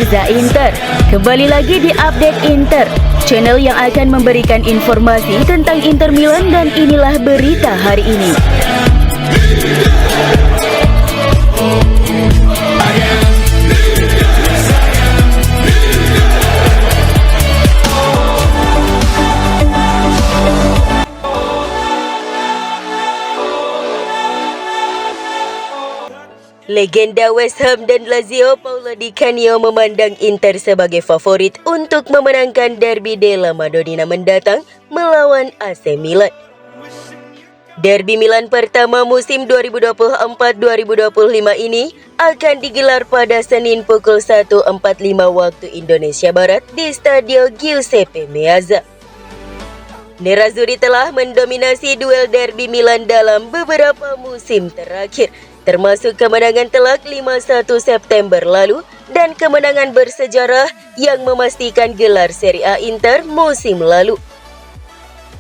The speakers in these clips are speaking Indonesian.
Gazzetta Inter. Kembali lagi di Update Inter, channel yang akan memberikan informasi tentang Inter Milan, dan inilah berita hari ini. Legenda West Ham dan Lazio Paulo Di Canio memandang Inter sebagai favorit untuk memenangkan derby della Madonnina mendatang melawan AC Milan. Derby Milan pertama musim 2024-2025 ini akan digelar pada Senin pukul 1.45 waktu Indonesia Barat di Stadio Giuseppe Meazza. Nerazzurri telah mendominasi duel derby Milan dalam beberapa musim terakhir, termasuk kemenangan telak 5-1 September lalu dan kemenangan bersejarah yang memastikan gelar Serie A Inter musim lalu.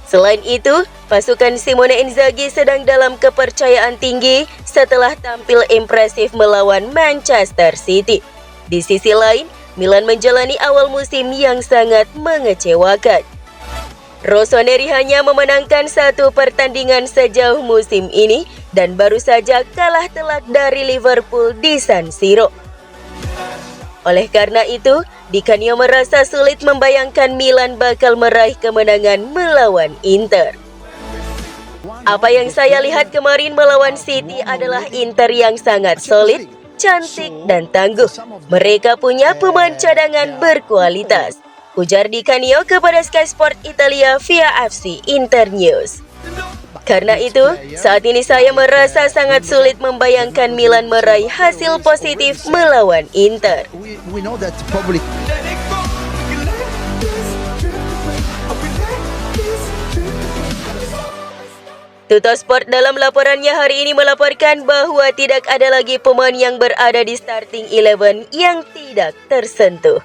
Selain itu, pasukan Simone Inzaghi sedang dalam kepercayaan tinggi setelah tampil impresif melawan Manchester City. Di sisi lain, Milan menjalani awal musim yang sangat mengecewakan. Rossoneri hanya memenangkan satu pertandingan sejauh musim ini dan baru saja kalah telak dari Liverpool di San Siro. Oleh karena itu, Di Canio merasa sulit membayangkan Milan bakal meraih kemenangan melawan Inter. Apa yang saya lihat kemarin melawan City adalah Inter yang sangat solid, cantik, dan tangguh. Mereka punya pemain cadangan berkualitas, ujar Di Canio kepada Sky Sport Italia via FC Internews. Karena itu, saat ini saya merasa sangat sulit membayangkan Milan meraih hasil positif melawan Inter. Tuttosport dalam laporannya hari ini melaporkan bahwa tidak ada lagi pemain yang berada di starting 11 yang tidak tersentuh.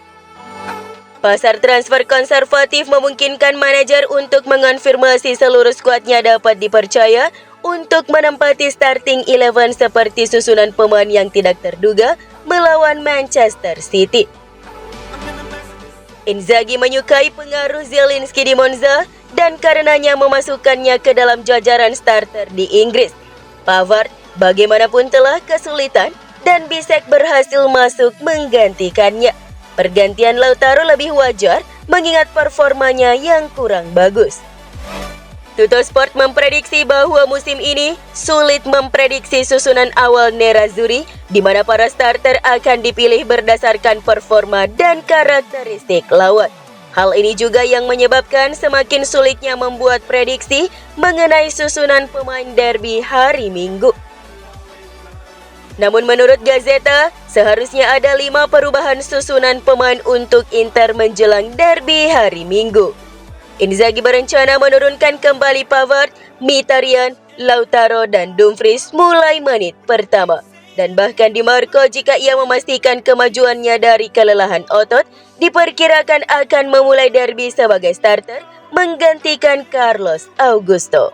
Pasar transfer konservatif memungkinkan manajer untuk mengonfirmasi seluruh skuadnya dapat dipercaya untuk menempati starting 11 seperti susunan pemain yang tidak terduga melawan Manchester City. Inzaghi menyukai pengaruh Zielinski di Monza dan karenanya memasukkannya ke dalam jajaran starter di Inggris. Pavard bagaimanapun telah kesulitan dan Bisek berhasil masuk menggantikannya. Pergantian Lautaro lebih wajar mengingat performanya yang kurang bagus. Tuttosport memprediksi bahwa musim ini sulit memprediksi susunan awal Nerazzurri, di mana para starter akan dipilih berdasarkan performa dan karakteristik lawan. Hal ini juga yang menyebabkan semakin sulitnya membuat prediksi mengenai susunan pemain derby hari Minggu. Namun menurut Gazzetta, seharusnya ada 5 perubahan susunan pemain untuk Inter menjelang derby hari Minggu. Inzaghi berencana menurunkan kembali Pavard, Mkhitaryan, Lautaro, dan Dumfries mulai menit pertama. Dan bahkan Di Marco jika ia memastikan kemajuannya dari kelelahan otot, diperkirakan akan memulai derby sebagai starter, menggantikan Carlos Augusto.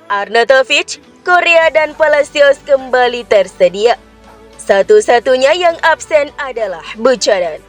Arnautovic, Korea, dan Palacios kembali tersedia. Satu-satunya yang absen adalah Buchanan.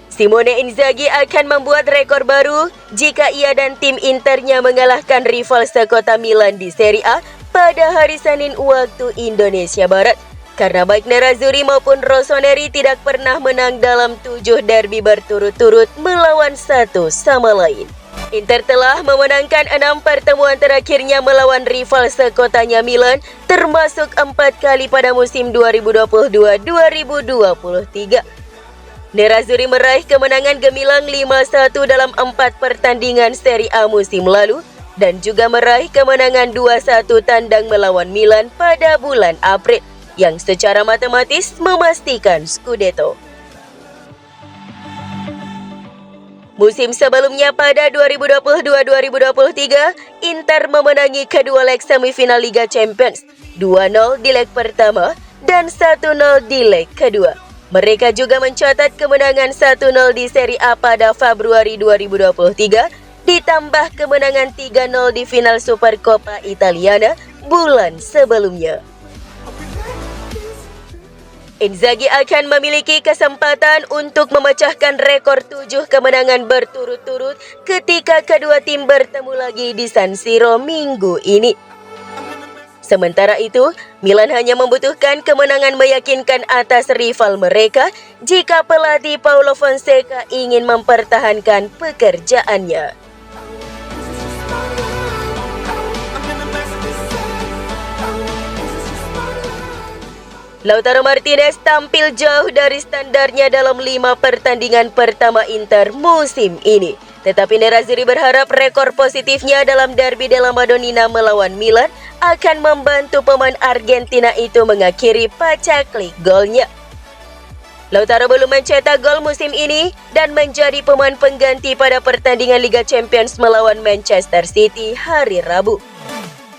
Simone Inzaghi akan membuat rekor baru jika ia dan tim Internya mengalahkan rival sekota Milan di Serie A pada hari Senin waktu Indonesia Barat. Karena baik Nerazzurri maupun Rossoneri tidak pernah menang dalam 7 derby berturut-turut melawan satu sama lain. Inter telah memenangkan 6 pertemuan terakhirnya melawan rival sekotanya Milan, termasuk 4 kali pada musim 2022-2023. Nerazzurri meraih kemenangan gemilang 5-1 dalam 4 pertandingan Serie A musim lalu dan juga meraih kemenangan 2-1 tandang melawan Milan pada bulan April, yang secara matematis memastikan Scudetto. Musim sebelumnya pada 2022-2023, Inter memenangi kedua leg semifinal Liga Champions, 2-0 di leg pertama dan 1-0 di leg kedua. Mereka juga mencatat kemenangan 1-0 di Serie A pada Februari 2023, ditambah kemenangan 3-0 di final Supercoppa Italiana bulan sebelumnya. Inzaghi akan memiliki kesempatan untuk memecahkan rekor 7 kemenangan berturut-turut ketika kedua tim bertemu lagi di San Siro minggu ini. Sementara itu, Milan hanya membutuhkan kemenangan meyakinkan atas rival mereka jika pelatih Paulo Fonseca ingin mempertahankan pekerjaannya. Lautaro Martinez tampil jauh dari standarnya dalam 5 pertandingan pertama Inter musim ini. Tetapi Nerazzurri berharap rekor positifnya dalam Derby della Madonnina melawan Milan akan membantu pemain Argentina itu mengakhiri pacaklik golnya. Lautaro belum mencetak gol musim ini dan menjadi pemain pengganti pada pertandingan Liga Champions melawan Manchester City hari Rabu.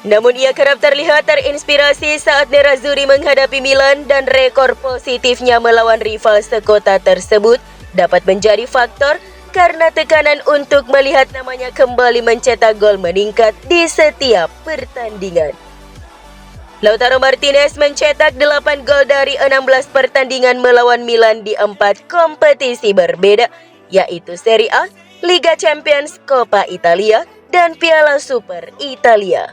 Namun ia kerap terlihat terinspirasi saat Nerazzurri menghadapi Milan dan rekor positifnya melawan rival sekota tersebut dapat menjadi faktor karena tekanan untuk melihat namanya kembali mencetak gol meningkat di setiap pertandingan. Lautaro Martinez mencetak 8 gol dari 16 pertandingan melawan Milan di 4 kompetisi berbeda, yaitu Serie A, Liga Champions, Coppa Italia, dan Piala Super Italia.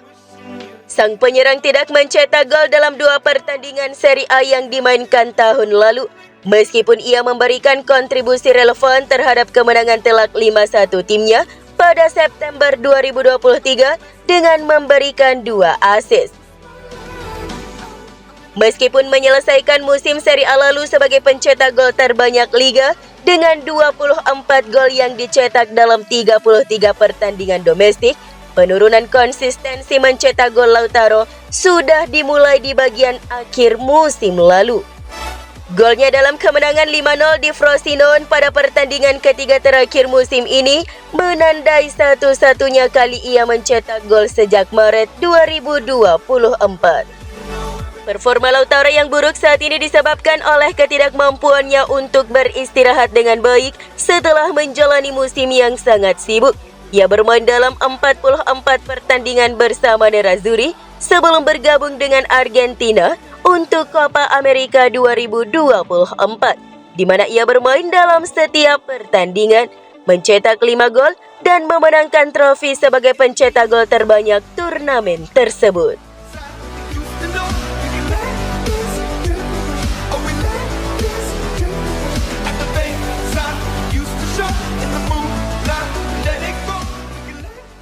Sang penyerang tidak mencetak gol dalam 2 pertandingan Serie A yang dimainkan tahun lalu, meskipun ia memberikan kontribusi relevan terhadap kemenangan telak 5-1 timnya pada September 2023 dengan memberikan 2 assist. Meskipun menyelesaikan musim Serie A lalu sebagai pencetak gol terbanyak Liga dengan 24 gol yang dicetak dalam 33 pertandingan domestik, penurunan konsistensi mencetak gol Lautaro sudah dimulai di bagian akhir musim lalu. Golnya dalam kemenangan 5-0 di Frosinone pada pertandingan ketiga terakhir musim ini menandai satu-satunya kali ia mencetak gol sejak Maret 2024. Performa Lautaro yang buruk saat ini disebabkan oleh ketidakmampuannya untuk beristirahat dengan baik setelah menjalani musim yang sangat sibuk. Ia bermain dalam 44 pertandingan bersama Nerazzurri sebelum bergabung dengan Argentina untuk Copa America 2024, di mana ia bermain dalam setiap pertandingan, mencetak 5 gol dan memenangkan trofi sebagai pencetak gol terbanyak turnamen tersebut.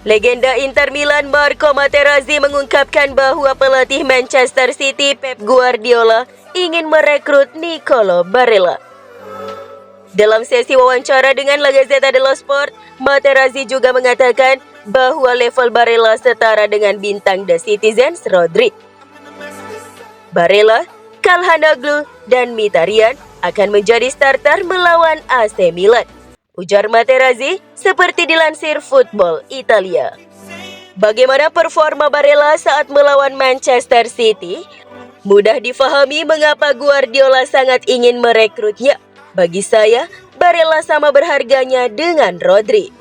Legenda Inter Milan Marco Materazzi mengungkapkan bahwa pelatih Manchester City Pep Guardiola ingin merekrut Nicolo Barella. Dalam sesi wawancara dengan La Gazzetta dello Sport, Materazzi juga mengatakan bahwa level Barella setara dengan bintang The Citizens Rodri. Barella, Calhanoglu, dan Mkhitaryan akan menjadi starter melawan AC Milan, ujar Materazzi seperti dilansir Football Italia. Bagaimana performa Barella saat melawan Manchester City? Mudah difahami mengapa Guardiola sangat ingin merekrutnya. Bagi saya, Barella sama berharganya dengan Rodri.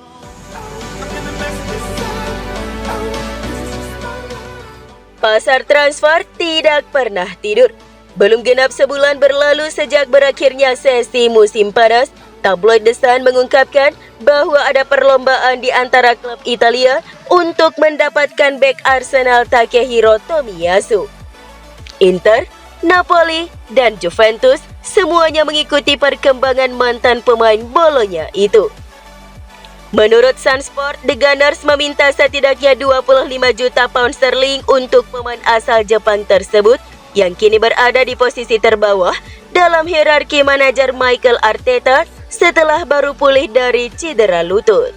Pasar transfer tidak pernah tidur. Belum genap sebulan berlalu sejak berakhirnya sesi musim panas, tabloid The Sun mengungkapkan bahwa ada perlombaan di antara klub Italia untuk mendapatkan bek Arsenal Takehiro Tomiyasu. Inter, Napoli, dan Juventus semuanya mengikuti perkembangan mantan pemain Bolonya itu. Menurut Sunsport, The Gunners meminta setidaknya 25 juta pound sterling untuk pemain asal Jepang tersebut yang kini berada di posisi terbawah dalam hierarki manajer Mikel Arteta setelah baru pulih dari cedera lutut.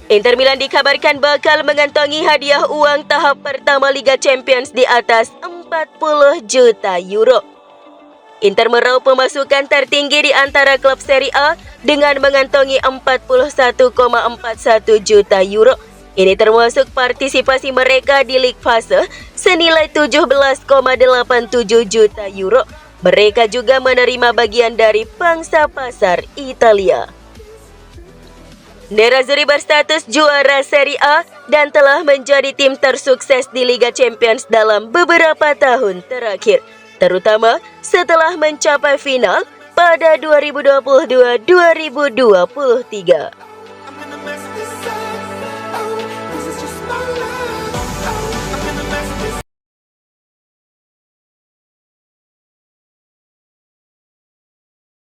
Inter Milan dikabarkan bakal mengantongi hadiah uang tahap pertama Liga Champions di atas 40 juta euro. Inter meraup pemasukan tertinggi di antara klub Serie A dengan mengantongi 41,41 juta euro. Ini termasuk partisipasi mereka di League Fase senilai 17,87 juta euro. Mereka juga menerima bagian dari pangsa pasar Italia. Nerazzurri berstatus juara Serie A dan telah menjadi tim tersukses di Liga Champions dalam beberapa tahun terakhir, terutama setelah mencapai final pada 2022-2023.